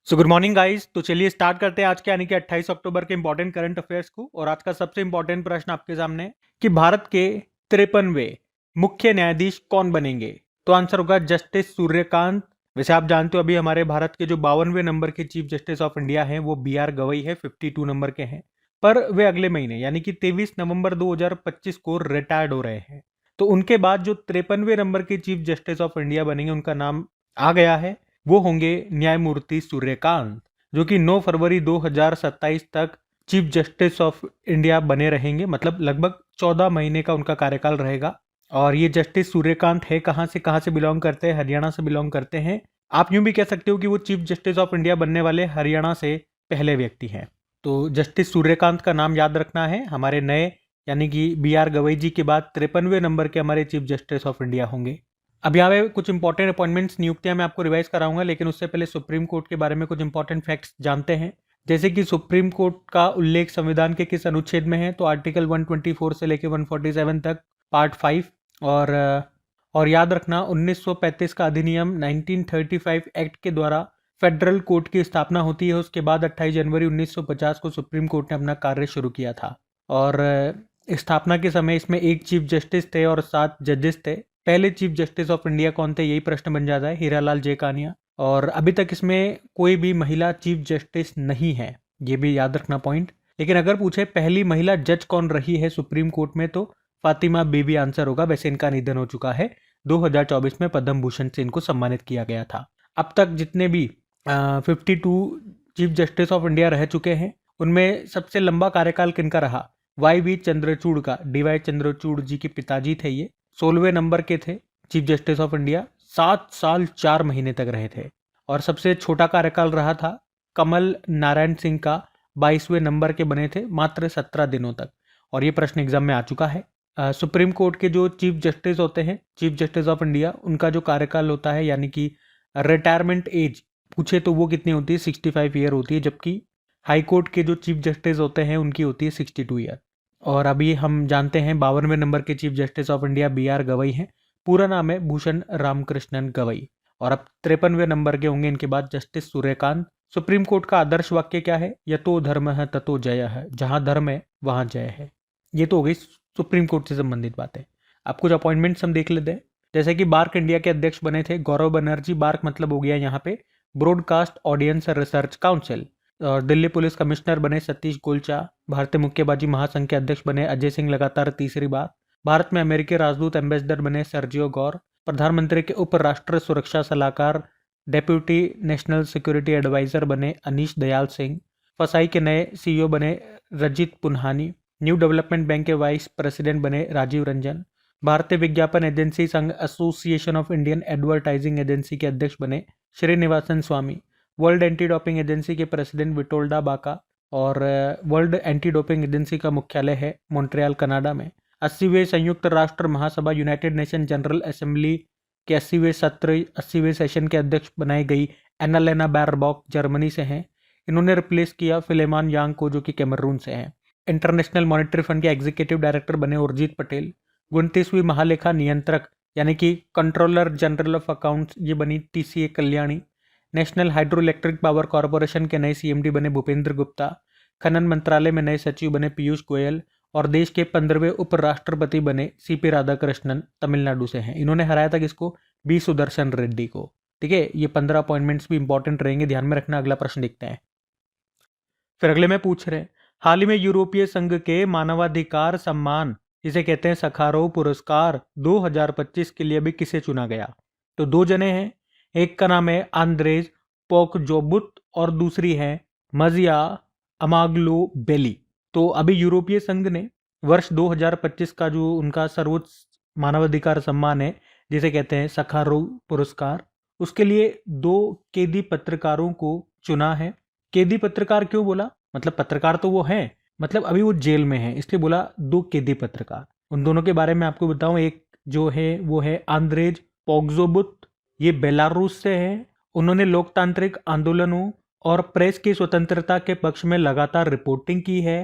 So good morning guys. तो चलिए start करते हैं आज के यानी कि 28 अक्टूबर के इंपॉर्टेंट करंट अफेयर्स को। और आज का सबसे इंपॉर्टेंट प्रश्न आपके सामने है कि भारत के 53वें मुख्य न्यायाधीश कौन बनेंगे। तो आंसर होगा जस्टिस सूर्यकांत। वैसे आप जानते हो अभी हमारे भारत के जो 52वें नंबर के चीफ जस्टिस ऑफ इंडिया हैं वो BR गवई है, 52 नंबर के हैं। पर वे अगले महीने यानी कि 23 नवंबर 2025 को रिटायर्ड हो रहे हैं। तो उनके बाद जो 53वें नंबर के चीफ जस्टिस ऑफ इंडिया बनेंगे उनका नाम आ गया है, वो होंगे न्यायमूर्ति सूर्यकांत, जो कि 9 फरवरी 2027 तक चीफ जस्टिस ऑफ इंडिया बने रहेंगे। मतलब लगभग 14 महीने का उनका कार्यकाल रहेगा। और ये जस्टिस सूर्यकांत है कहाँ से बिलोंग करते हैं? हरियाणा से बिलोंग करते हैं। आप यूं भी कह सकते हो कि वो चीफ जस्टिस ऑफ इंडिया बनने वाले हरियाणा से पहले व्यक्ति हैं। तो जस्टिस सूर्यकांत का नाम याद रखना है। हमारे नए यानी कि BR गवई जी के बाद 53वें नंबर के हमारे चीफ जस्टिस ऑफ इंडिया होंगे। अब यहाँ पे कुछ इंपॉर्टेंट अपॉइंटमेंट्स नियुक्तियां मैं आपको रिवाइज कराऊंगा, लेकिन उससे पहले सुप्रीम कोर्ट के बारे में कुछ इंपॉर्टेंट फैक्ट्स जानते हैं। जैसे कि सुप्रीम कोर्ट का उल्लेख संविधान के किस अनुच्छेद में है? तो आर्टिकल 124 से लेकर 147 तक, पार्ट 5। और याद रखना 1935 का अधिनियम 1935 एक्ट के द्वारा फेडरल कोर्ट की स्थापना होती है। उसके बाद 28 जनवरी 1950 को सुप्रीम कोर्ट ने अपना कार्य शुरू किया था। और स्थापना के समय इसमें एक चीफ जस्टिस थे और 7 जजेस थे। पहले चीफ जस्टिस ऑफ इंडिया कौन थे, यही प्रश्न बन जाता है, हीरालाल जेकानिया। और अभी तक इसमें कोई भी महिला चीफ जस्टिस नहीं है, ये भी याद रखना पॉइंट। लेकिन अगर पूछे पहली महिला जज कौन रही है सुप्रीम कोर्ट में, तो फातिमा बीबी आंसर होगा। वैसे इनका निधन हो चुका है, 2024 में पद्म भूषण से इनको सम्मानित किया गया था। अब तक जितने भी 52 चीफ जस्टिस ऑफ इंडिया रह चुके हैं उनमें सबसे लंबा कार्यकाल किनका रहा? YV चंद्रचूड़ का। DY चंद्रचूड़ जी के पिताजी थे, ये 16वें नंबर के थे चीफ जस्टिस ऑफ इंडिया, 7 साल 4 महीने तक रहे थे। और सबसे छोटा कार्यकाल रहा था कमल नारायण सिंह का, 22वें नंबर के बने थे, मात्र 17 दिनों तक। और ये प्रश्न एग्जाम में आ चुका है। सुप्रीम कोर्ट के जो चीफ जस्टिस होते हैं, चीफ जस्टिस ऑफ इंडिया, उनका जो कार्यकाल होता है यानी कि रिटायरमेंट एज पूछे तो वो कितनी होती है? 65 ईयर होती है। जबकि हाई कोर्ट के जो चीफ जस्टिस होते हैं उनकी होती है 62 ईयर। और अभी हम जानते हैं 52वें नंबर के chief justice of India BR Gavai हैं। पूरा नाम है भूषण रामकृष्णन गवई। और अब 53वें नंबर के होंगे इनके बाद जस्टिस सूर्यकांत। सुप्रीम कोर्ट का आदर्श वाक्य क्या है? यतो धर्म है ततो जय है, जहां धर्म है वहां जय है। ये तो हो गई सुप्रीम कोर्ट से संबंधित बातें। आप कुछ अपॉइंटमेंट्स हम देख लेते हैं। जैसे कि बार्क इंडिया के अध्यक्ष बने थे गौरव बनर्जी। बार्क मतलब हो गया यहाँ पे ब्रॉडकास्ट ऑडियंस रिसर्च काउंसिल। और दिल्ली पुलिस कमिश्नर बने सतीश गोलचा। भारतीय मुक्केबाजी महासंघ के अध्यक्ष बने अजय सिंह लगातार तीसरी बार। भारत में अमेरिकी राजदूत एम्बेसडर बने सर्जियो गौर। प्रधानमंत्री के उप राष्ट्र सुरक्षा सलाहकार डेप्यूटी नेशनल सिक्योरिटी एडवाइजर बने अनीश दयाल सिंह। फसाई के नए CEO बने Rajit Punhani. New development bank के वाइस प्रेसिडेंट बने राजीव रंजन। भारतीय विज्ञापन एजेंसी संघ association of Indian advertising agency के अध्यक्ष बने श्रीनिवासन स्वामी। वर्ल्ड एंटी डोपिंग एजेंसी के प्रेसिडेंट विटोल्डा बाका। और वर्ल्ड एंटी डोपिंग एजेंसी का मुख्यालय है मॉन्ट्रियल कनाडा में। 80वें संयुक्त राष्ट्र महासभा यूनाइटेड नेशन जनरल असेंबली के 80वें सत्र 80वें सेशन के अध्यक्ष बनाई गई एनालेना बैरबॉक जर्मनी से हैं। इन्होंने रिप्लेस किया फिलेमान यांग को, जो कि कैमरून से हैं। इंटरनेशनल मॉनेटरी फंड के एग्जीक्यूटिव डायरेक्टर बने उर्जित पटेल। 29वीं महालेखा नियंत्रक यानी कि कंट्रोलर जनरल ऑफ अकाउंट्स, ये बनी TCA Kalyani. National hydro electric power corporation के नए CMD बने भूपेंद्र गुप्ता। खनन मंत्रालय में नए सचिव बने पीयूष गोयल। और देश के 15वें उपराष्ट्रपति बने CP राधाकृष्णन, तमिलनाडु से हैं। इन्होंने हराया था किसको? B सुदर्शन रेड्डी को। ठीक है, ये 15 अपॉइंटमेंट्स भी इंपॉर्टेंट रहेंगे, ध्यान में रखना। अगला प्रश्न देखते हैं। फिर अगले में पूछ रहे हैं, हाल ही में यूरोपीय संघ के मानवाधिकार सम्मान, जिसे कहते हैं सखारोव पुरस्कार 2025 के लिए भी किसे चुना गया? तो 2 जने हैं। एक का नाम है आंद्रेज पोकजोबुत और दूसरी है मजिया अमाग्लो बेली। तो अभी यूरोपीय संघ ने वर्ष 2025 का जो उनका सर्वोच्च मानवाधिकार सम्मान है, जिसे कहते हैं सखारोव पुरस्कार, उसके लिए 2 कैदी पत्रकारों को चुना है। कैदी पत्रकार क्यों बोला? मतलब पत्रकार तो वो हैं, मतलब अभी वो जेल में है, इसलिए बोला 2 कैदी पत्रकार। उन दोनों के बारे में आपको बताऊं। एक जो है वो है आंद्रेज पोग्जोबुत, ये बेलारूस से है। उन्होंने लोकतांत्रिक आंदोलनों और प्रेस की स्वतंत्रता के पक्ष में लगातार रिपोर्टिंग की है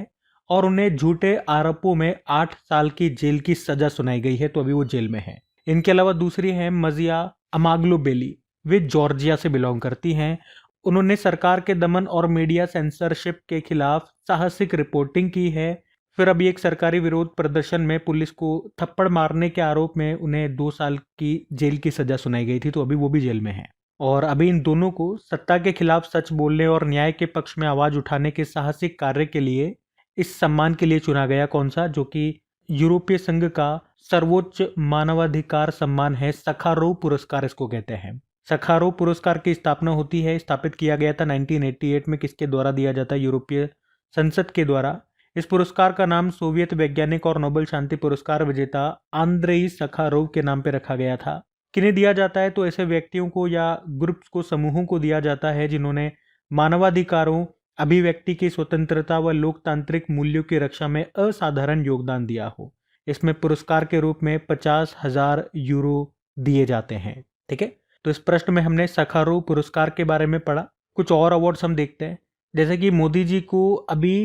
और उन्हें झूठे आरोपों में 8 साल की जेल की सजा सुनाई गई है, तो अभी वो जेल में है। इनके अलावा दूसरी है मजिया अमाग्लो बेली, वे जॉर्जिया से बिलोंग करती हैं। उन्होंने सरकार के दमन और मीडिया सेंसरशिप के खिलाफ साहसिक रिपोर्टिंग की है। फिर अभी एक सरकारी विरोध प्रदर्शन में पुलिस को थप्पड़ मारने के आरोप में उन्हें 2 साल की जेल की सजा सुनाई गई थी, तो अभी वो भी जेल में है। और अभी इन दोनों को सत्ता के खिलाफ सच बोलने और न्याय के पक्ष में आवाज उठाने के साहसिक कार्य के लिए इस सम्मान के लिए चुना गया। कौन सा? जो कि यूरोपीय संघ का सर्वोच्च मानवाधिकार सम्मान है, सखारोव पुरस्कार इसको कहते हैं। सखारोव पुरस्कार की स्थापना होती है, स्थापित किया गया था 1988 में। किसके द्वारा दिया जाता है? यूरोपीय संसद के द्वारा। इस पुरस्कार का नाम सोवियत वैज्ञानिक और नोबेल शांति पुरस्कार विजेता आंद्रेई सखारोव के नाम पर रखा गया था। किन्हें दिया जाता है? तो ऐसे व्यक्तियों को या ग्रुप्स को, समूहों को दिया जाता है जिन्होंने मानवाधिकारों, अभिव्यक्ति की स्वतंत्रता व लोकतांत्रिक मूल्यों की रक्षा में असाधारण योगदान दिया हो। इसमें पुरस्कार के रूप में 50,000 यूरो दिए जाते हैं। ठीक है, तो इस प्रश्न में हमने सखारोव पुरस्कार के बारे में पढ़ा। कुछ और अवार्ड्स हम देखते हैं, जैसे कि मोदी जी को अभी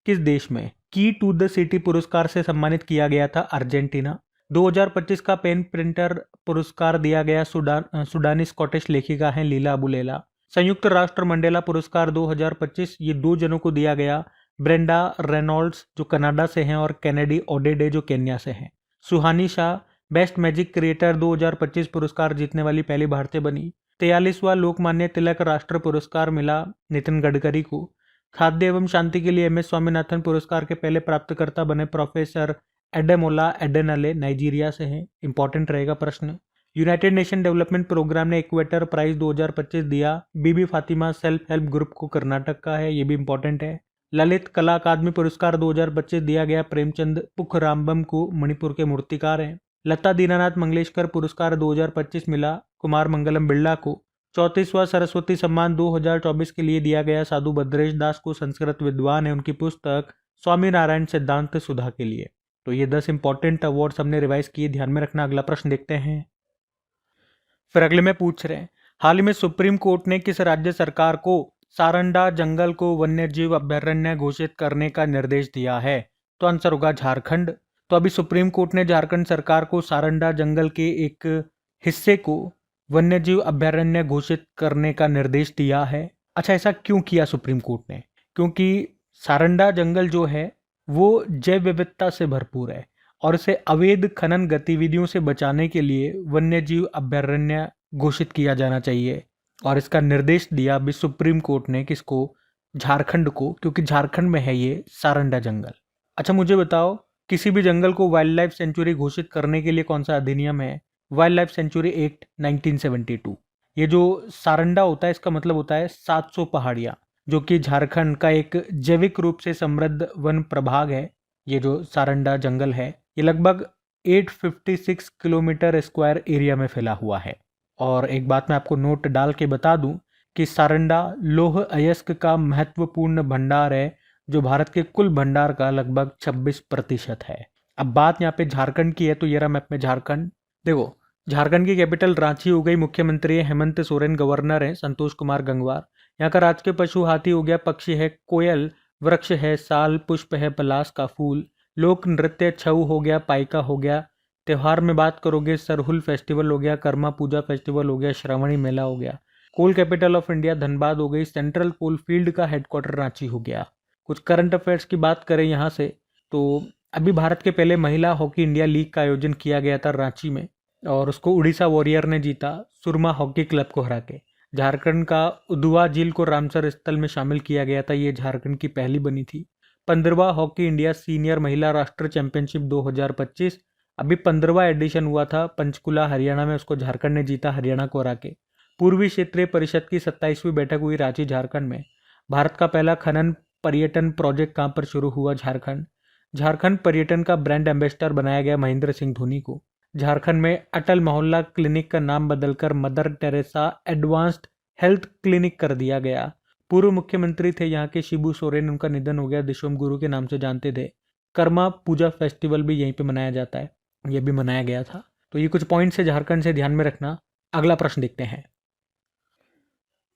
किस देश में की टू द सिटी पुरस्कार से सम्मानित किया गया था? अर्जेंटीना। 2025 का पेन प्रिंटर पुरस्कार दिया गया सुडानी स्कॉटिश लेखिका हैं लीला अबू लैला। संयुक्त राष्ट्र मंडेला पुरस्कार 2025 ये 2 जनों को दिया गया, ब्रेंडा रेनॉल्ड्स जो कनाडा से हैं और कैनेडी ओडेडे जो केन्या से हैं। सुहानी शाह बेस्ट मैजिक क्रिएटर 2025 पुरस्कार जीतने वाली पहली भारतीय बनी। 43वां लोकमान्य तिलक राष्ट्र पुरस्कार मिला नितिन गडकरी को। खाद्य एवं शांति के लिए MS स्वामीनाथन पुरस्कार के पहले प्राप्तकर्ता बने प्रोफेसर एडेमोला एडेनले, नाइजीरिया से हैं। इंपॉर्टेंट रहेगा प्रश्न। यूनाइटेड नेशन डेवलपमेंट प्रोग्राम ने इक्वेटर प्राइज 2025 दिया बीबी फातिमा सेल्फ हेल्प ग्रुप को, कर्नाटक का है, ये भी इंपॉर्टेंट है। ललित कला अकादमी पुरस्कार 2025 दिया गया प्रेमचंद पुखरामबम को, मणिपुर के मूर्तिकार हैं। लता दीनानाथ मंगेशकर पुरस्कार 2025 मिला कुमार मंगलम बिरला को। 34वां सरस्वती सम्मान 2024 के लिए दिया गया साधु भद्रेश दास को, संस्कृत विद्वान है, उनकी पुस्तक स्वामी नारायण सिद्धांत सुधा के लिए। तो ये 10 इंपॉर्टेंट अवार्ड्स हमने रिवाइज किए, ध्यान में रखना। अगला प्रश्न देखते हैं। फिर अगले में पूछ रहे हैं, हाल ही में सुप्रीम कोर्ट ने किस राज्य सरकार को सारंडा जंगल को वन्यजीव अभयारण्य घोषित करने का निर्देश दिया है? तो आंसर होगा झारखंड। तो अभी सुप्रीम कोर्ट ने झारखंड सरकार को सारंडा जंगल के एक हिस्से को वन्यजीव अभयारण्य घोषित करने का निर्देश दिया है। अच्छा, ऐसा क्यों किया सुप्रीम कोर्ट ने? क्योंकि सारंडा जंगल जो है वो जैव विविधता से भरपूर है और इसे अवैध खनन गतिविधियों से बचाने के लिए वन्यजीव अभयारण्य घोषित किया जाना चाहिए। और इसका निर्देश दिया अभी सुप्रीम कोर्ट ने किसको? झारखंड को, क्योंकि झारखंड में है ये सारंडा जंगल। अच्छा, मुझे बताओ, किसी भी जंगल को वाइल्ड लाइफ सेंचुरी घोषित करने के लिए कौन सा अधिनियम है? Wild life sanctuary act 1972। ये जो सारंडा होता है इसका मतलब होता है 700 पहाड़ियाँ, जो कि झारखंड का एक जैविक रूप से समृद्ध वन प्रभाग है। ये जो सारंडा जंगल है ये लगभग 856 किलोमीटर स्क्वायर एरिया में फैला हुआ है। और एक बात मैं आपको नोट डाल के बता दूं कि सारंडा लौह अयस्क का महत्वपूर्ण भंडार है, जो भारत के कुल भंडार का लगभग 26% है। अब बात यहाँ पे झारखंड की है, तो ये रहा मैप में झारखंड। देखो, झारखंड की कैपिटल रांची हो गई, मुख्यमंत्री है हेमंत सोरेन, गवर्नर है संतोष कुमार गंगवार। यहाँ का राजकीय पशु हाथी हो गया, पक्षी है कोयल, वृक्ष है साल, पुष्प है पलाश का फूल, लोक नृत्य छऊ हो गया, पाइका हो गया। त्यौहार में बात करोगे सरहुल फेस्टिवल हो गया, कर्मा पूजा फेस्टिवल हो गया, श्रावणी मेला हो गया। कोल कैपिटल ऑफ इंडिया धनबाद हो गई, सेंट्रल कोल फील्ड का हेडक्वार्टर रांची हो गया। कुछ करंट अफेयर्स की बात करें यहाँ से, तो अभी भारत के पहले महिला हॉकी इंडिया लीग का आयोजन किया गया था रांची में, और उसको उड़ीसा वॉरियर ने जीता सुरमा हॉकी क्लब को हरा के। झारखंड का उदुआ झील को रामसर स्थल में शामिल किया गया था, ये झारखंड की पहली बनी थी। 15वां हॉकी इंडिया सीनियर महिला राष्ट्र चैंपियनशिप 2025 अभी 15वां एडिशन हुआ था पंचकुला हरियाणा में, उसको झारखंड ने जीता हरियाणा को हरा के। पूर्वी क्षेत्रीय परिषद की 27वीं बैठक हुई रांची झारखंड में। भारत का पहला खनन पर्यटन प्रोजेक्ट कहाँ पर शुरू हुआ? झारखंड। झारखंड पर्यटन का ब्रांड एम्बेसडर बनाया गया महेंद्र सिंह धोनी को। झारखंड में अटल मोहल्ला क्लिनिक का नाम बदलकर mother Teresa advanced health clinic कर दिया गया। पूर्व मुख्यमंत्री थे यहाँ के शिबू सोरेन, उनका निधन हो गया, दिशोम गुरु के नाम से जानते थे। कर्मा पूजा फेस्टिवल भी यहीं पे मनाया जाता है, ये भी मनाया गया था। तो ये कुछ पॉइंट्स है झारखंड से, ध्यान में रखना। अगला प्रश्न देखते हैं।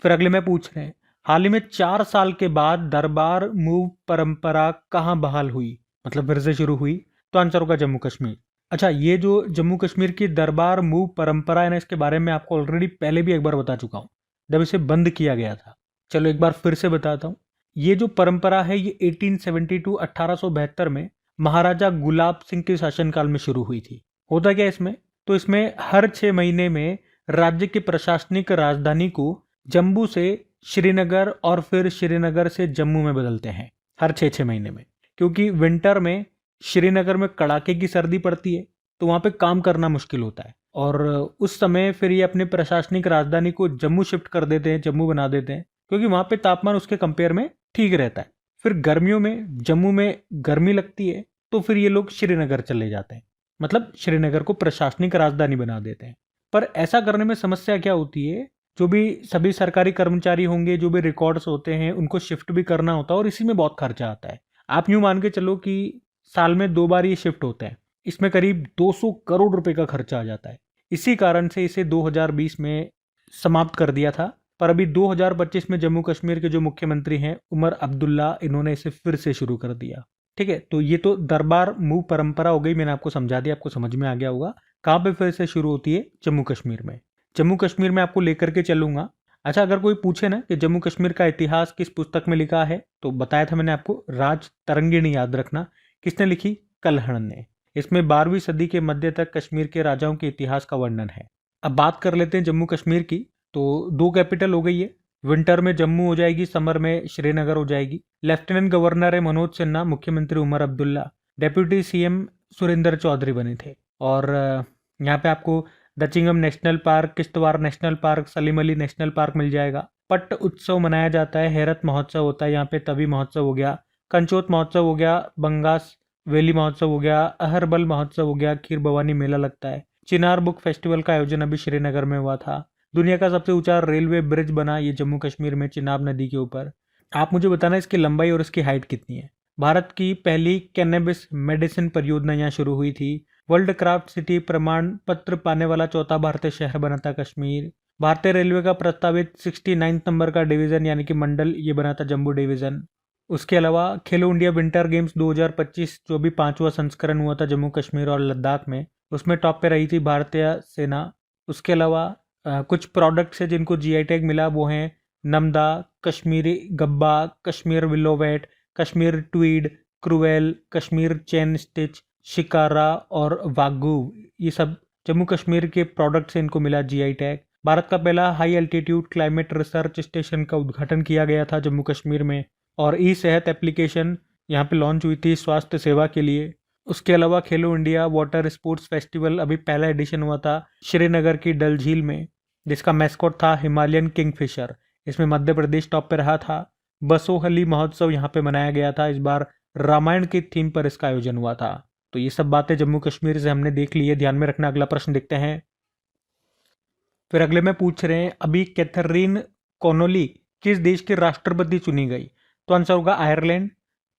फिर अगले में पूछ रहे हैं, हाल ही में 4 साल के बाद दरबार मूव परंपरा कहाँ बहाल हुई, मतलब फिर से शुरू हुई? तो आंसर होगा जम्मू कश्मीर। अच्छा, ये जो जम्मू कश्मीर की दरबार मूव परंपरा है ना, इसके बारे में आपको ऑलरेडी पहले भी एक बार बता चुका हूँ, जब इसे बंद किया गया था। चलो एक बार फिर से बताता हूँ। ये जो परंपरा है ये 1872 1872 में महाराजा गुलाब सिंह के शासनकाल में शुरू हुई थी। होता क्या इसमें, तो इसमें हर 6 महीने में राज्य की प्रशासनिक राजधानी को जम्मू से श्रीनगर और फिर श्रीनगर से जम्मू में बदलते हैं हर 6 6 महीने में, क्योंकि विंटर में श्रीनगर में कड़ाके की सर्दी पड़ती है तो वहाँ पे काम करना मुश्किल होता है। और उस समय फिर ये अपने प्रशासनिक राजधानी को जम्मू शिफ्ट कर देते हैं, जम्मू बना देते हैं, क्योंकि वहाँ पे तापमान उसके कंपेयर में ठीक रहता है। फिर गर्मियों में जम्मू में गर्मी लगती है तो फिर ये लोग श्रीनगर चले जाते हैं, मतलब श्रीनगर को प्रशासनिक राजधानी बना देते हैं। पर ऐसा करने में समस्या क्या होती है, जो भी सभी सरकारी कर्मचारी होंगे, जो भी रिकॉर्ड्स होते हैं, उनको शिफ्ट भी करना होता है और इसी में बहुत खर्चा आता है। आप यूँ मान के चलो कि साल में 2 बार ये शिफ्ट होते हैं, इसमें करीब 200 करोड़ रुपए का खर्चा आ जाता है। इसी कारण से इसे 2020 में समाप्त कर दिया था। पर अभी 2025 में जम्मू कश्मीर के जो मुख्यमंत्री हैं उमर अब्दुल्ला, इन्होंने इसे फिर से शुरू कर दिया। ठीक है, तो ये तो दरबार मूव परंपरा हो गई, मैंने आपको समझा दिया, आपको समझ में आ गया होगा। कहाँ पे फिर से शुरू होती है, जम्मू कश्मीर में। जम्मू कश्मीर में आपको लेकर के चलूंगा। अच्छा, अगर कोई पूछे ना कि जम्मू कश्मीर का इतिहास किस पुस्तक में लिखा है, तो बताया था मैंने आपको, राज तरंगिणी याद रखना। किसने लिखी, कल्हण ने। इसमें 12वीं सदी के मध्य तक कश्मीर के राजाओं के इतिहास का वर्णन है। अब बात कर लेते हैं जम्मू कश्मीर की। तो 2 कैपिटल हो गई है, विंटर में जम्मू हो जाएगी, समर में श्रीनगर हो जाएगी। लेफ्टिनेंट गवर्नर है मनोज सिन्हा, मुख्यमंत्री उमर अब्दुल्ला, डेप्यूटी सीएम सुरेंद्र चौधरी बने थे। और यहाँ पे आपको Dachigam national park, Kishtwar national park, Salim Ali national park मिल जाएगा। पट्ट उत्सव मनाया जाता है, हेरत महोत्सव होता है यहाँ पे, तवी महोत्सव हो गया, कंचोत महोत्सव हो गया, बंगास वेली महोत्सव हो गया, अहरबल महोत्सव हो गया, खीर भवानी मेला लगता है। चिनार बुक फेस्टिवल का आयोजन अभी श्रीनगर में हुआ था। दुनिया का सबसे ऊंचा रेलवे ब्रिज बना ये जम्मू कश्मीर में, चिनाब नदी के ऊपर। आप मुझे बताना इसकी लंबाई और इसकी हाइट कितनी है। भारत की पहली कैनबिस मेडिसिन परियोजना यहाँ शुरू हुई थी। वर्ल्ड क्राफ्ट सिटी प्रमाण पत्र पाने वाला चौथा भारतीय शहर बना था कश्मीर। भारतीय रेलवे का प्रस्तावित 69 नंबर का डिवीजन यानी कि मंडल ये बना था जम्मू डिवीजन। उसके अलावा खेलो इंडिया विंटर गेम्स 2025 जो भी 5वां संस्करण हुआ था जम्मू कश्मीर और लद्दाख में, उसमें टॉप पे रही थी भारतीय सेना। उसके अलावा कुछ प्रोडक्ट्स हैं जिनको जीआई टैग मिला, वो हैं Namda, Kashmiri Gabba, Kashmir willow bat, Kashmir tweed, crewel, Kashmir chain stitch, shikara और वागू। ये सब जम्मू कश्मीर के प्रोडक्ट्स हैं, इनको मिला जीआई टैग। भारत का पहला high altitude climate research station का उद्घाटन किया गया था जम्मू कश्मीर में। और ई सेहत एप्लीकेशन यहाँ पे लॉन्च हुई थी स्वास्थ्य सेवा के लिए। उसके अलावा खेलो इंडिया वाटर स्पोर्ट्स फेस्टिवल अभी पहला एडिशन हुआ था श्रीनगर की डल झील में, जिसका मैस्कॉट था हिमालयन किंगफिशर। इसमें मध्य प्रदेश टॉप पे रहा था। बसोहली महोत्सव यहाँ पे मनाया गया था, इस बार रामायण की थीम पर इसका आयोजन हुआ था। तो ये सब बातें जम्मू कश्मीर से हमने देख ली है, ध्यान में रखना। अगला प्रश्न देखते हैं। फिर अगले में पूछ रहे हैं, अभी कैथरीन कॉनोली किस देश की राष्ट्रपति चुनी गई? तो आंसर होगा आयरलैंड।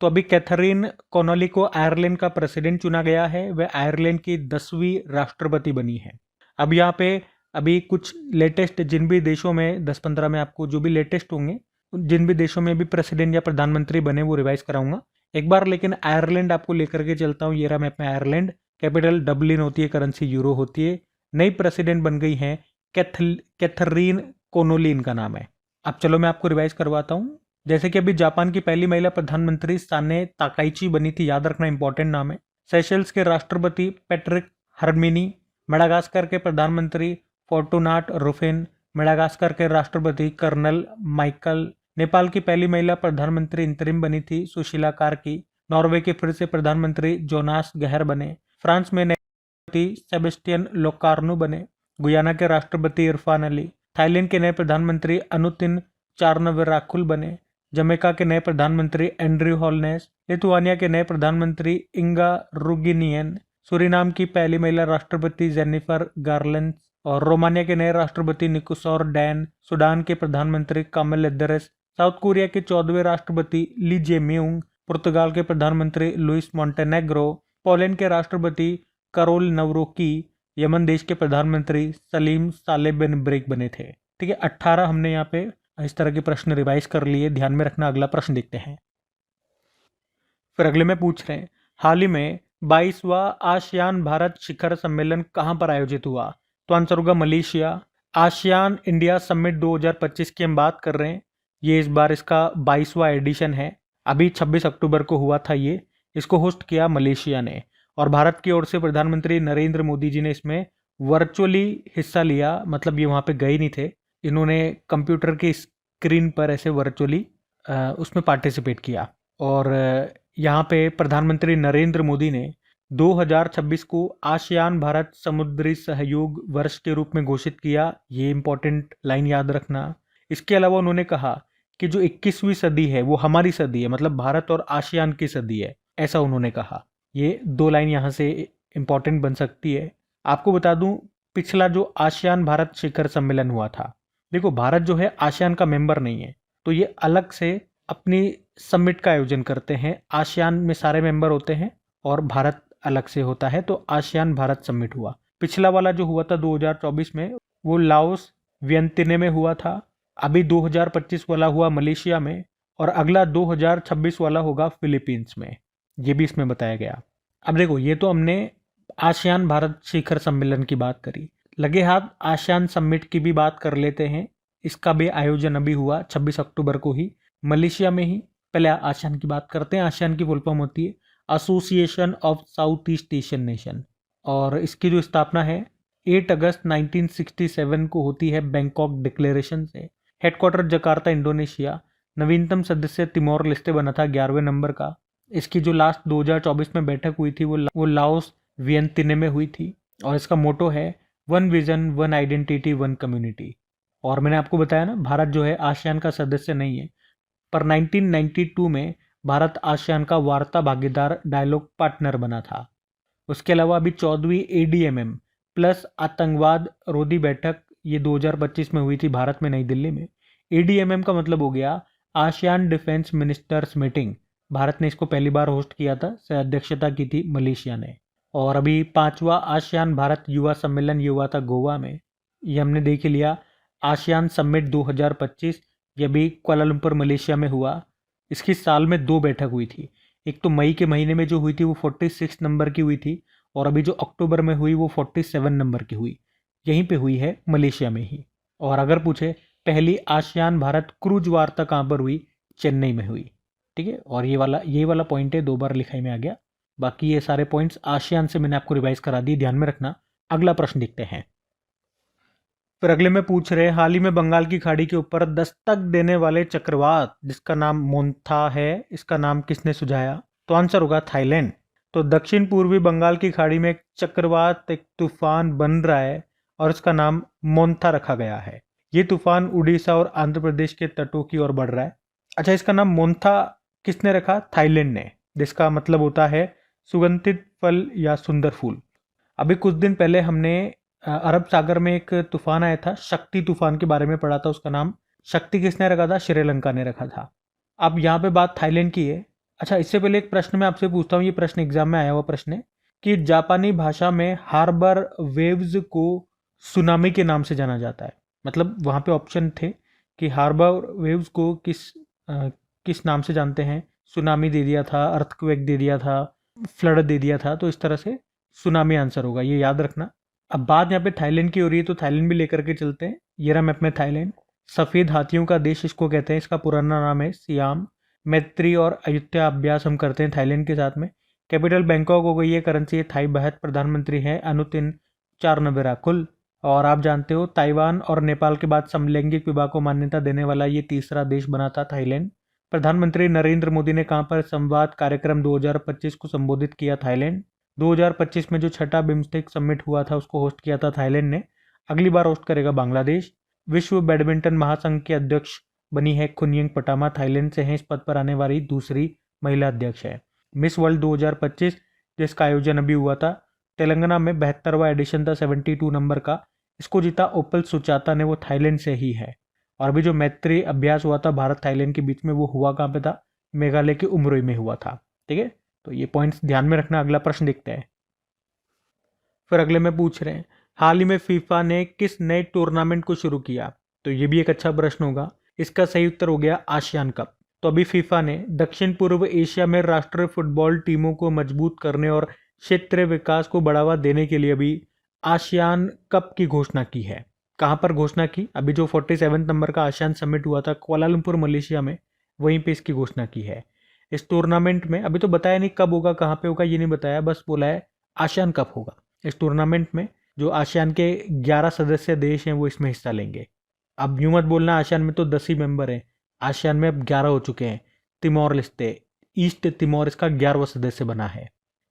तो अभी कैथरीन कॉनोली को आयरलैंड का प्रेसिडेंट चुना गया है, वह आयरलैंड की 10वीं राष्ट्रपति बनी है। अब यहाँ पे अभी कुछ लेटेस्ट जिन भी देशों में 10-15 में आपको जो भी लेटेस्ट होंगे, जिन भी देशों में भी प्रेसिडेंट या प्रधानमंत्री बने वो रिवाइज कराऊंगा एक बार। लेकिन आयरलैंड आपको लेकर के चलता हूँ, ये रहा मैप में आयरलैंड। कैपिटल डबलिन होती है, करेंसी यूरो होती है। नई प्रेसिडेंट बन गई है कैथरीन कॉनोली इनका नाम है। अब चलो मैं आपको रिवाइज करवाता हूँ। जैसे कि अभी जापान की पहली महिला प्रधानमंत्री साने ताकाइची बनी थी, याद रखना इंपॉर्टेंट नाम है। सेशल्स के राष्ट्रपति पैट्रिक हर्मिनी, मेडागास्कर के प्रधानमंत्री फोर्टुनाट रुफिन, मेडागास्कर के राष्ट्रपति कर्नल माइकल। नेपाल की पहली महिला प्रधानमंत्री इंतरिम बनी थी सुशीला कार्की। नॉर्वे के फिर से प्रधानमंत्री जोनास गहर बने। फ्रांस में नए राष्ट्रपति सेबेस्टियन लोकार्नो बने। गुयाना के राष्ट्रपति इरफान अली। थाईलैंड के नए प्रधानमंत्री अनुतिन चारनविराकुल बने। जमैका के नए प्रधानमंत्री एंड्रयू हॉलनेस। लिथुआनिया के नए प्रधानमंत्री इंगा रुगिनियन। सूरीनाम की पहली महिला राष्ट्रपति जेनिफर गार्लेंस। और रोमानिया के नए राष्ट्रपति निकोसोर डैन। सूडान के प्रधानमंत्री कामिल इद्रिस। साउथ कोरिया के 14वें राष्ट्रपति ली जे म्यूंग। पुर्तगाल के प्रधानमंत्री लुइस मोंटेनेग्रो। पोलैंड के राष्ट्रपति करोल नवरोकी। यमन देश के प्रधानमंत्री सलीम साले बिन ब्रेक बने थे। ठीक है, 18 हमने यहाँ पे इस तरह के प्रश्न रिवाइज कर लिए, ध्यान में रखना। अगला प्रश्न देखते हैं। फिर अगले में पूछ रहे हैं, हाल ही में 22वां आसियान भारत शिखर सम्मेलन कहां पर आयोजित हुआ? तो आंसर होगा मलेशिया। आसियान इंडिया समिट 2025 की हम बात कर रहे हैं। ये इस बार इसका 22वां एडिशन है। अभी 26 अक्टूबर को हुआ था ये। इसको होस्ट किया मलेशिया ने और भारत की ओर से प्रधानमंत्री नरेंद्र मोदी जी ने इसमें वर्चुअली हिस्सा लिया, मतलब ये वहाँ पे गए नहीं थे, इन्होंने कंप्यूटर की स्क्रीन पर ऐसे वर्चुअली उसमें पार्टिसिपेट किया। और यहाँ पे प्रधानमंत्री नरेंद्र मोदी ने 2026 को आसियान भारत समुद्री सहयोग वर्ष के रूप में घोषित किया। ये इंपॉर्टेंट लाइन याद रखना। इसके अलावा उन्होंने कहा कि जो 21वीं सदी है वो हमारी सदी है, मतलब भारत और आसियान की सदी है, ऐसा उन्होंने कहा। ये 2 लाइन यहाँ से इंपॉर्टेंट बन सकती है। आपको बता दूं, पिछला जो आसियान भारत शिखर सम्मेलन हुआ था, देखो भारत जो है आसियान का मेंबर नहीं है, तो ये अलग से अपनी समिट का आयोजन करते हैं। आसियान में सारे मेंबर होते हैं और भारत अलग से होता है, तो आसियान भारत समिट हुआ। पिछला वाला जो हुआ था 2024 में, वो लाओस वियंतिने में हुआ था। अभी 2025 वाला हुआ मलेशिया में और अगला 2026 वाला होगा फिलीपींस में। ये भी इसमें बताया गया। अब देखो, ये तो हमने आसियान भारत शिखर सम्मेलन की बात करी, लगे हाथ आसियान समिट की भी बात कर लेते हैं। इसका भी आयोजन अभी हुआ 26 अक्टूबर को ही मलेशिया में ही। पहले आसियान की बात करते हैं। आसियान की फुल फॉर्म होती है association of south east Asian nation और इसकी जो स्थापना है 8 अगस्त 1967 को होती है बैंकॉक डिक्लेरेशन से। Headquarter Jakarta Indonesia. नवीनतम सदस्य तिमोर लेस्टे बना था 11वें नंबर का। इसकी जो लास्ट 2024 में बैठक हुई थी वो लाओस वियंतिने में हुई थी और इसका मोटो है one vision one identity one community. और मैंने आपको बताया ना, भारत जो है आसियान का सदस्य नहीं है, पर 1992 में भारत आसियान का वार्ता भागीदार डायलॉग पार्टनर बना था। उसके अलावा अभी 14वीं ADMM प्लस आतंकवाद रोधी बैठक ये 2025 में हुई थी भारत में, नई दिल्ली में। ADMM का मतलब हो गया ASEAN defence ministers meeting. Bharat ने इसको पहली बार होस्ट किया था, अध्यक्षता की थी मलेशिया ने। और अभी 5वां आसियान भारत युवा सम्मेलन ये हुआ था गोवा में, ये हमने देख लिया। आसियान समिट 2025 ये भी कुआलालंपुर मलेशिया में हुआ। इसकी साल में 2 बैठक हुई थी। एक तो मई के महीने में जो हुई थी वो 46 नंबर की हुई थी और अभी जो अक्टूबर में हुई वो 47 नंबर की हुई। यहीं पे हुई है मलेशिया में ही। और अगर पूछे पहली आसियान भारत क्रूज वार्ता कहाँ पर हुई, चेन्नई में हुई। ठीक है, और ये वाला पॉइंट है 2 बार लिखाई में आ गया। बाकी ये सारे पॉइंट्स आसियान से मैंने आपको रिवाइज करा दिए, ध्यान में रखना। अगला प्रश्न देखते हैं। फिर अगले में पूछ रहे हैं, हाल ही में बंगाल की खाड़ी के ऊपर दस्तक देने वाले चक्रवात जिसका नाम मोन्था है, इसका नाम किसने सुझाया? तो आंसर होगा थाईलैंड। तो दक्षिण पूर्वी बंगाल की खाड़ी में एक चक्रवात, एक तूफान बन रहा है और इसका नाम मोन्था रखा गया है। ये तूफान उड़ीसा और आंध्र प्रदेश के तटों की ओर बढ़ रहा है। अच्छा, इसका नाम मोन्था किसने रखा? थाईलैंड ने, जिसका मतलब होता है सुगंधित फल या सुंदर फूल। अभी कुछ दिन पहले हमने अरब सागर में एक तूफान आया था, शक्ति तूफान के बारे में पढ़ा था। उसका नाम शक्ति किसने रखा था? श्रीलंका ने रखा था। अब यहाँ पे बात थाईलैंड की है। अच्छा, इससे पहले एक प्रश्न मैं आपसे पूछता हूँ, ये प्रश्न एग्जाम में आया हुआ प्रश्न है कि जापानी भाषा में हार्बर वेव्स को सुनामी के नाम से जाना जाता है। मतलब वहाँ पे ऑप्शन थे कि हार्बर वेव्स को किस नाम से जानते हैं। सुनामी दे दिया था, अर्थक्वेक दे दिया था, फ्लड दे दिया था, तो इस तरह से सुनामी आंसर होगा, ये याद रखना। अब बात यहाँ पे थाईलैंड की हो रही है तो थाईलैंड भी लेकर के चलते हैं। ये रहा मैप में थाईलैंड। सफ़ेद हाथियों का देश इसको कहते हैं, इसका पुराना नाम है सियाम। मैत्री और अयुत्या अभ्यास हम करते हैं थाईलैंड के साथ में। कैपिटल बैंकॉक हो गई है, करेंसी है थाई बहत, प्रधानमंत्री है अनुतिन चारनबेराकुल। और आप जानते हो ताइवान और नेपाल के बाद समलैंगिक विवाह को मान्यता देने वाला ये तीसरा देश बना था थाईलैंड। प्रधानमंत्री नरेंद्र मोदी ने कहाँ पर संवाद कार्यक्रम 2025 को संबोधित किया? थाईलैंड। 2025 में जो छठा बिम्स्टेक समिट हुआ था उसको होस्ट किया था थाईलैंड ने। अगली बार होस्ट करेगा बांग्लादेश। विश्व बैडमिंटन महासंघ के अध्यक्ष बनी है खुनयिंग पटामा, थाईलैंड से हैं। इस पद पर आने वाली दूसरी महिला अध्यक्ष है। मिस वर्ल्ड 2025 जिसका आयोजन अभी हुआ था तेलंगाना में, 72वां एडिशन था 72 नंबर का। इसको जीता ओपल सुचाता ने, वो थाईलैंड से ही है। और अभी जो मैत्री अभ्यास हुआ था भारत थाईलैंड के बीच में, वो हुआ कहाँ पे था? मेघालय के उमरोई में हुआ था। ठीक है, तो ये पॉइंट्स ध्यान में रखना। अगला प्रश्न देखते हैं। फिर अगले में पूछ रहे हैं, हाल ही में फीफा ने किस नए टूर्नामेंट को शुरू किया? तो ये भी एक अच्छा प्रश्न होगा। इसका सही उत्तर हो गया आसियान कप। तो अभी फीफा ने दक्षिण पूर्व एशिया में राष्ट्रीय फुटबॉल टीमों को मजबूत करने और क्षेत्रीय विकास को बढ़ावा देने के लिए अभी आसियान कप की घोषणा की है। कहाँ पर घोषणा की? अभी जो 47 नंबर का आसियान समिट हुआ था कुआलालंपुर मलेशिया में, वहीं पे इसकी घोषणा की है। इस टूर्नामेंट में अभी तो बताया नहीं कब होगा, कहाँ पे होगा, ये नहीं बताया, बस बोला है आसियान कप होगा। इस टूर्नामेंट में जो आसियान के 11 सदस्य देश हैं वो इसमें हिस्सा लेंगे। अब यूं मत बोलना आसियान में तो 10 ही मेंबर हैं, आसियान में अब 11 हो चुके हैं। तिमोर लेस्ते, ईस्ट तिमोर इसका 11वां सदस्य बना है।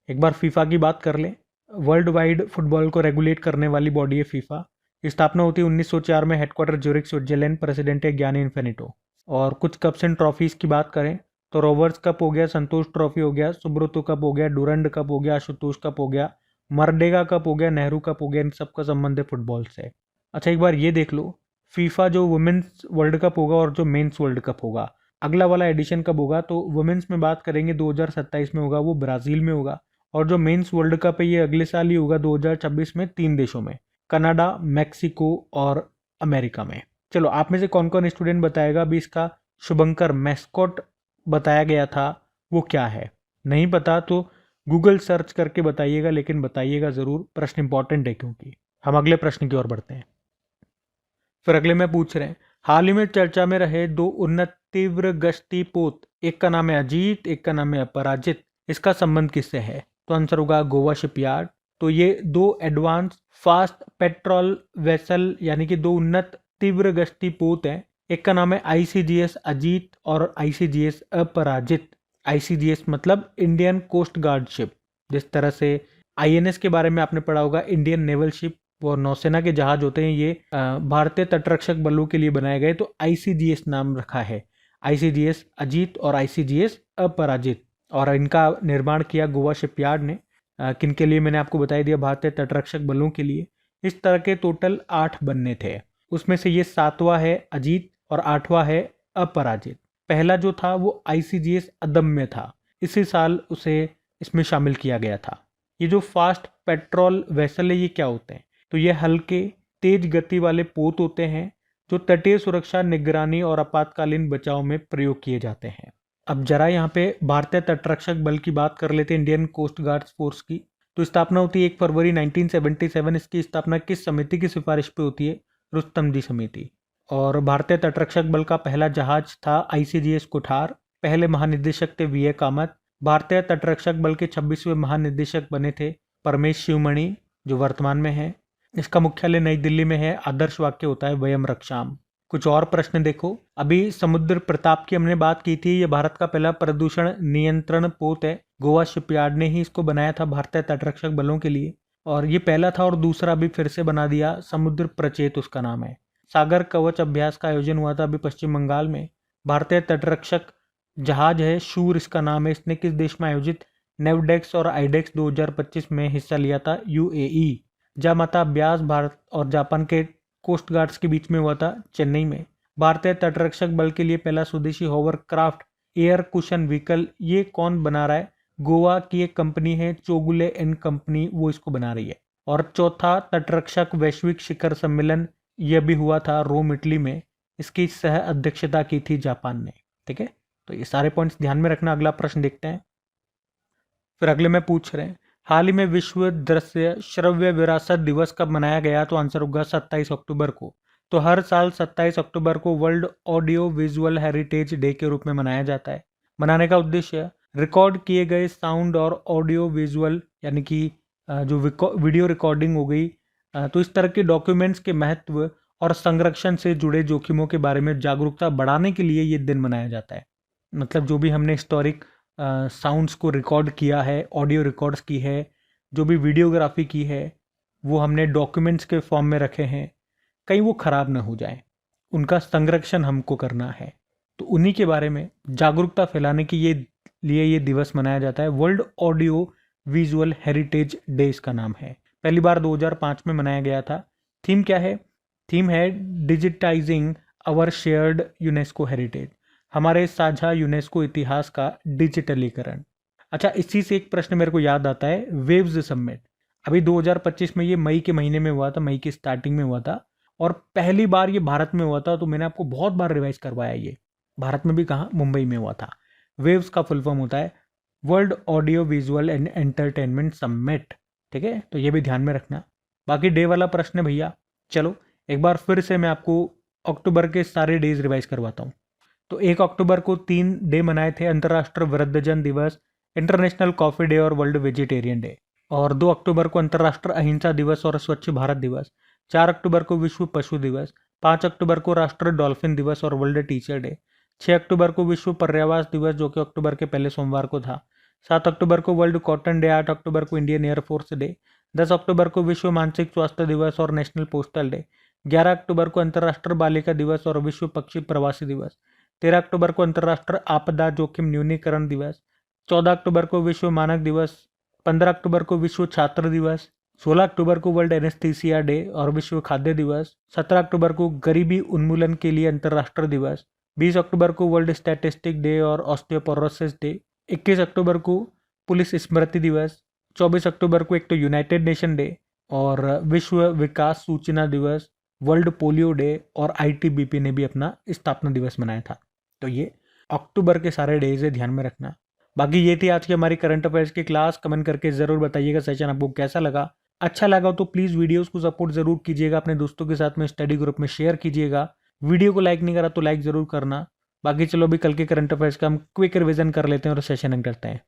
एक बार फीफा की बात कर लें। वर्ल्ड वाइड फुटबॉल को रेगुलेट करने वाली बॉडी है फीफा। स्थापना होती है 1904 में, हेडक्वार्टर ज्यूरिख स्विट्जरलैंड, प्रेसिडेंट है ज्ञानी इन्फेनिटो। और कुछ कप्स एंड ट्रॉफीज की बात करें तो रोवर्स कप हो गया, संतोष ट्रॉफी हो गया, सुब्रतो कप हो गया, डूरंड कप हो गया, आशुतोष कप हो गया, मरडेगा कप हो गया, नेहरू कप हो गया। इन सबका संबंध है फुटबॉल से। अच्छा एक बार ये देख लो, फीफा जो वुमेन्स वर्ल्ड कप होगा और जो मेंस वर्ल्ड कप होगा, अगला वाला एडिशन कब होगा? तो वुमेन्स में बात करेंगे 2027 में होगा, वो ब्राजील में होगा। और जो मेंस वर्ल्ड कप है ये अगले साल ही होगा 2026 में, 3 देशों में, कनाडा, मैक्सिको और अमेरिका में। चलो आप में से कौन कौन स्टूडेंट बताएगा अभी इसका शुभंकर मैस्कॉट बताया गया था वो क्या है? नहीं पता तो गूगल सर्च करके बताइएगा, लेकिन बताइएगा जरूर, प्रश्न इंपॉर्टेंट है क्योंकि। हम अगले प्रश्न की ओर बढ़ते हैं। फिर अगले में पूछ रहे हैं, हाल ही में चर्चा में रहे 2 उन्नत तीव्र गश्ती पोत, एक का नाम है अजीत, एक का नाम है अपराजित, इसका संबंध किससे है? तो आंसर होगा गोवा शिपयार्ड। तो ये 2 एडवांस फास्ट पेट्रोल वेसल यानी कि 2 उन्नत तीव्र गश्ती पोत हैं। एक का नाम है ICGS अजीत और ICGS अपराजित। ICGS मतलब इंडियन कोस्ट गार्ड शिप, जिस तरह से INS के बारे में आपने पढ़ा होगा, इंडियन नेवल शिप, वो नौसेना के जहाज होते हैं, ये भारतीय तटरक्षक बलों के लिए बनाए गए, तो ICGS नाम रखा है। ICGS अजीत और ICGS अपराजित, और इनका निर्माण किया गोवा शिपयार्ड ने। किन के लिए मैंने आपको बता दिया, भारतीय तटरक्षक बलों के लिए। इस तरह के टोटल 8 बनने थे, उसमें से ये 7वां है अजीत और 8वां है अपराजित। पहला जो था वो ICGS अदम्य था, इसी साल उसे इसमें शामिल किया गया था। ये जो फास्ट पेट्रोल वेसल है ये क्या होते हैं? तो ये हल्के तेज गति वाले पोत होते हैं जो तटीय सुरक्षा, निगरानी और आपातकालीन बचाव में प्रयोग किए जाते हैं। अब जरा यहाँ पे भारतीय तटरक्षक बल की बात कर लेते हैं, इंडियन कोस्ट गार्ड फोर्स की। तो स्थापना होती है 1 फरवरी 1977। इसकी स्थापना किस समिति की सिफारिश पे होती है? रुस्तम जी समिति। और भारतीय तटरक्षक बल का पहला जहाज था ICGS कुठार। पहले महानिदेशक थे VA कामत। भारतीय तटरक्षक बल के 26वें महानिदेशक बने थे परमेश शिवमणि, जो वर्तमान में है। इसका मुख्यालय नई दिल्ली में है। आदर्श वाक्य होता है वयम रक्षाम। कुछ और प्रश्न देखो, अभी समुद्र प्रताप की हमने बात की थी, ये भारत का पहला प्रदूषण नियंत्रण पोत है। गोवा शिपयार्ड ने ही इसको बनाया था भारतीय तटरक्षक बलों के लिए, और ये पहला था और दूसरा भी फिर से बना दिया, समुद्र प्रचेत उसका नाम है। सागर कवच अभ्यास का आयोजन हुआ था अभी पश्चिम बंगाल में। भारतीय तटरक्षक जहाज है शूर इसका नाम है। इसने किस देश में आयोजित नेवडेक्स और आईडेक्स 2025 में हिस्सा लिया था? UAE। जामाता अभ्यास भारत और जापान के कोस्ट गार्ड्स के बीच में हुआ था चेन्नई में। भारतीय तटरक्षक बल के लिए पहला स्वदेशी होवरक्राफ्ट एयर कुशन व्हीकल, ये कौन बना रहा है? गोवा की एक कंपनी है चोगुले एंड कंपनी, वो इसको बना रही है। और चौथा तटरक्षक वैश्विक शिखर सम्मेलन, यह भी हुआ था रोम इटली में। इसकी सह अध्यक्षता की थी जापान ने। ठीक है, तो ये सारे पॉइंट्स ध्यान में रखना। अगला प्रश्न देखते हैं। फिर अगले में पूछ रहे हैं, हाल ही में विश्व दृश्य श्रव्य विरासत दिवस कब मनाया गया? तो आंसर होगा 27 अक्टूबर को। तो हर साल 27 अक्टूबर को world audio visual heritage day के रूप में मनाया जाता है। मनाने का उद्देश्य रिकॉर्ड किए गए साउंड और ऑडियो विजुअल यानी कि जो वीडियो रिकॉर्डिंग हो गई, तो इस तरह के डॉक्यूमेंट्स के महत्व और संरक्षण से जुड़े जोखिमों के बारे में जागरूकता बढ़ाने के लिए ये दिन मनाया जाता है। मतलब जो भी हमने हिस्टोरिक साउंड्स को रिकॉर्ड किया है, ऑडियो रिकॉर्ड्स की है, जो भी वीडियोग्राफी की है, वो हमने डॉक्यूमेंट्स के फॉर्म में रखे हैं, कहीं वो ख़राब ना हो जाए, उनका संरक्षण हमको करना है। तो उन्हीं के बारे में जागरूकता फैलाने के लिए ये दिवस मनाया जाता है। World audio visual heritage day इसका नाम है। पहली बार 2005 में मनाया गया था। थीम क्या है? थीम है digitising our shared UNESCO heritage, हमारे साझा यूनेस्को इतिहास का डिजिटलीकरण। अच्छा, इसी से एक प्रश्न मेरे को याद आता है, वेव्स समिट अभी 2025 में, ये मई के महीने में हुआ था, मई की स्टार्टिंग में हुआ था, और पहली बार ये भारत में हुआ था। तो मैंने आपको बहुत बार रिवाइज करवाया, ये भारत में भी कहाँ, मुंबई में हुआ था। वेव्स का फुल फॉर्म होता है world audio visual and entertainment summit. ठीक है, तो ये भी ध्यान में रखना। बाकी डे वाला प्रश्न है भैया, चलो एक बार फिर से मैं आपको अक्टूबर के सारे डेज रिवाइज करवाता हूँ। तो 1 अक्टूबर को 3 डे मनाए थे, अंतर्राष्ट्रीय वृद्धजन दिवस, इंटरनेशनल कॉफ़ी डे और वर्ल्ड वेजिटेरियन डे। और 2 अक्टूबर को अंतर्राष्ट्रीय अहिंसा दिवस और स्वच्छ भारत दिवस। 4 अक्टूबर को विश्व पशु दिवस। 5 अक्टूबर को राष्ट्रीय डॉल्फिन दिवस और वर्ल्ड टीचर डे। 6 अक्टूबर को विश्व पर्यावरण दिवस, जो कि अक्टूबर के पहले सोमवार को था। 7 अक्टूबर को वर्ल्ड कॉटन डे। 8 अक्टूबर को इंडियन एयरफोर्स डे। 10 अक्टूबर को विश्व मानसिक स्वास्थ्य दिवस और नेशनल पोस्टल डे। 11 अक्टूबर को अंतर्राष्ट्रीय बालिका दिवस और विश्व पक्षी प्रवासी दिवस। 13 अक्टूबर को अंतर्राष्ट्रीय आपदा जोखिम न्यूनीकरण दिवस। 14 अक्टूबर को विश्व मानक दिवस। 15 अक्टूबर को विश्व छात्र दिवस। 16 अक्टूबर को वर्ल्ड एनेस्थीसिया डे और विश्व खाद्य दिवस। 17 अक्टूबर को गरीबी उन्मूलन के लिए अंतर्राष्ट्रीय दिवस। 20 अक्टूबर को वर्ल्ड स्टैटिस्टिक डे और ऑस्टियोपोरोसिस डे। 21 अक्टूबर को पुलिस स्मृति दिवस। 24 अक्टूबर को एक तो यूनाइटेड नेशन डे और विश्व विकास सूचना दिवस, वर्ल्ड पोलियो डे और आईटीबीपी ने भी अपना स्थापना दिवस मनाया था। तो ये अक्टूबर के सारे डेज है, ध्यान में रखना। बाकी ये थी आज की हमारी करंट अफेयर्स की क्लास। कमेंट करके ज़रूर बताइएगा सेशन आपको कैसा लगा। अच्छा लगा तो प्लीज़ वीडियोस को सपोर्ट ज़रूर कीजिएगा, अपने दोस्तों के साथ में स्टडी ग्रुप में शेयर कीजिएगा। वीडियो को लाइक नहीं करा तो लाइक ज़रूर करना। बाकी चलो अभी कल के करंट अफेयर्स का हम क्विक रिविजन कर लेते हैं और सेशन एंड करते हैं।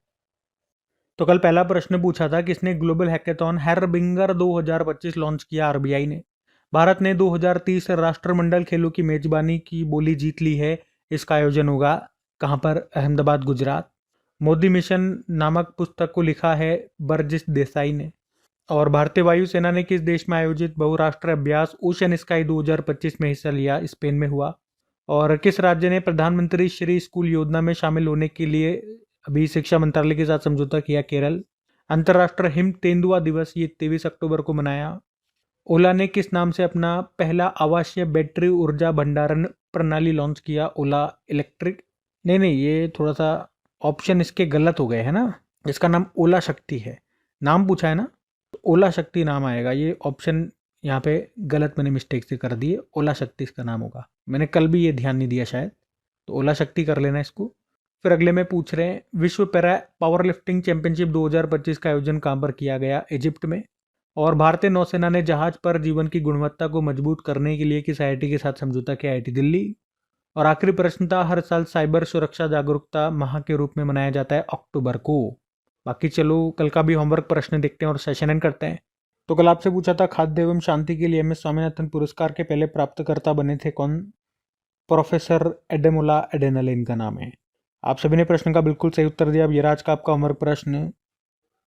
तो कल पहला प्रश्न पूछा था किसने ग्लोबल हैकेथॉन हैरबिंगर 2025 लॉन्च किया। आरबीआई ने। भारत ने 2030 राष्ट्रमंडल खेलों की मेजबानी की बोली जीत ली है। इसका आयोजन होगा कहाँ पर? अहमदाबाद, गुजरात। मोदी मिशन नामक पुस्तक को लिखा है बरजिस देसाई ने। और भारतीय वायुसेना ने किस देश में आयोजित बहुराष्ट्रीय अभ्यास ओशन स्काई 2025 में हिस्सा लिया? स्पेन में हुआ। और किस राज्य ने प्रधानमंत्री श्री स्कूल योजना में शामिल होने के लिए अभी शिक्षा मंत्रालय के साथ समझौता किया? केरल। अंतर्राष्ट्रीय हिम तेंदुआ दिवस ये 23 अक्टूबर को मनाया। ओला ने किस नाम से अपना पहला आवासीय बैटरी ऊर्जा भंडारण प्रणाली लॉन्च किया? ओला इलेक्ट्रिक। नहीं, ये थोड़ा सा ऑप्शन इसके गलत हो गए है ना। इसका नाम ओला शक्ति है। नाम पूछा है ना, तो ओला शक्ति नाम आएगा। ये ऑप्शन यहाँ पे गलत मैंने मिस्टेक से कर दिए। ओला शक्ति इसका नाम होगा। मैंने कल भी ये ध्यान नहीं दिया शायद, तो ओला शक्ति कर लेना इसको। फिर अगले में पूछ रहे हैं विश्व पैरा पावर लिफ्टिंग चैंपियनशिप 2025 का आयोजन कहाँ पर किया गया? इजिप्ट में। और भारतीय नौसेना ने जहाज पर जीवन की गुणवत्ता को मजबूत करने के लिए किस आईआईटी के साथ समझौता किया? आईआईटी दिल्ली। और आखिरी प्रश्न था हर साल साइबर सुरक्षा जागरूकता माह के रूप में मनाया जाता है अक्टूबर को। बाकी चलो कल का भी होमवर्क प्रश्न देखते हैं और सेशन एंड करते हैं। तो कल आपसे पूछा था खाद्य एवं शांति के लिए एमएस स्वामीनाथन पुरस्कार के पहले प्राप्तकर्ता बने थे कौन? प्रोफेसर एडेमोला एडेनल इनका नाम है। आप सभी ने प्रश्न का बिल्कुल सही उत्तर दिया। अब ये आज का आपका होमवर्क प्रश्न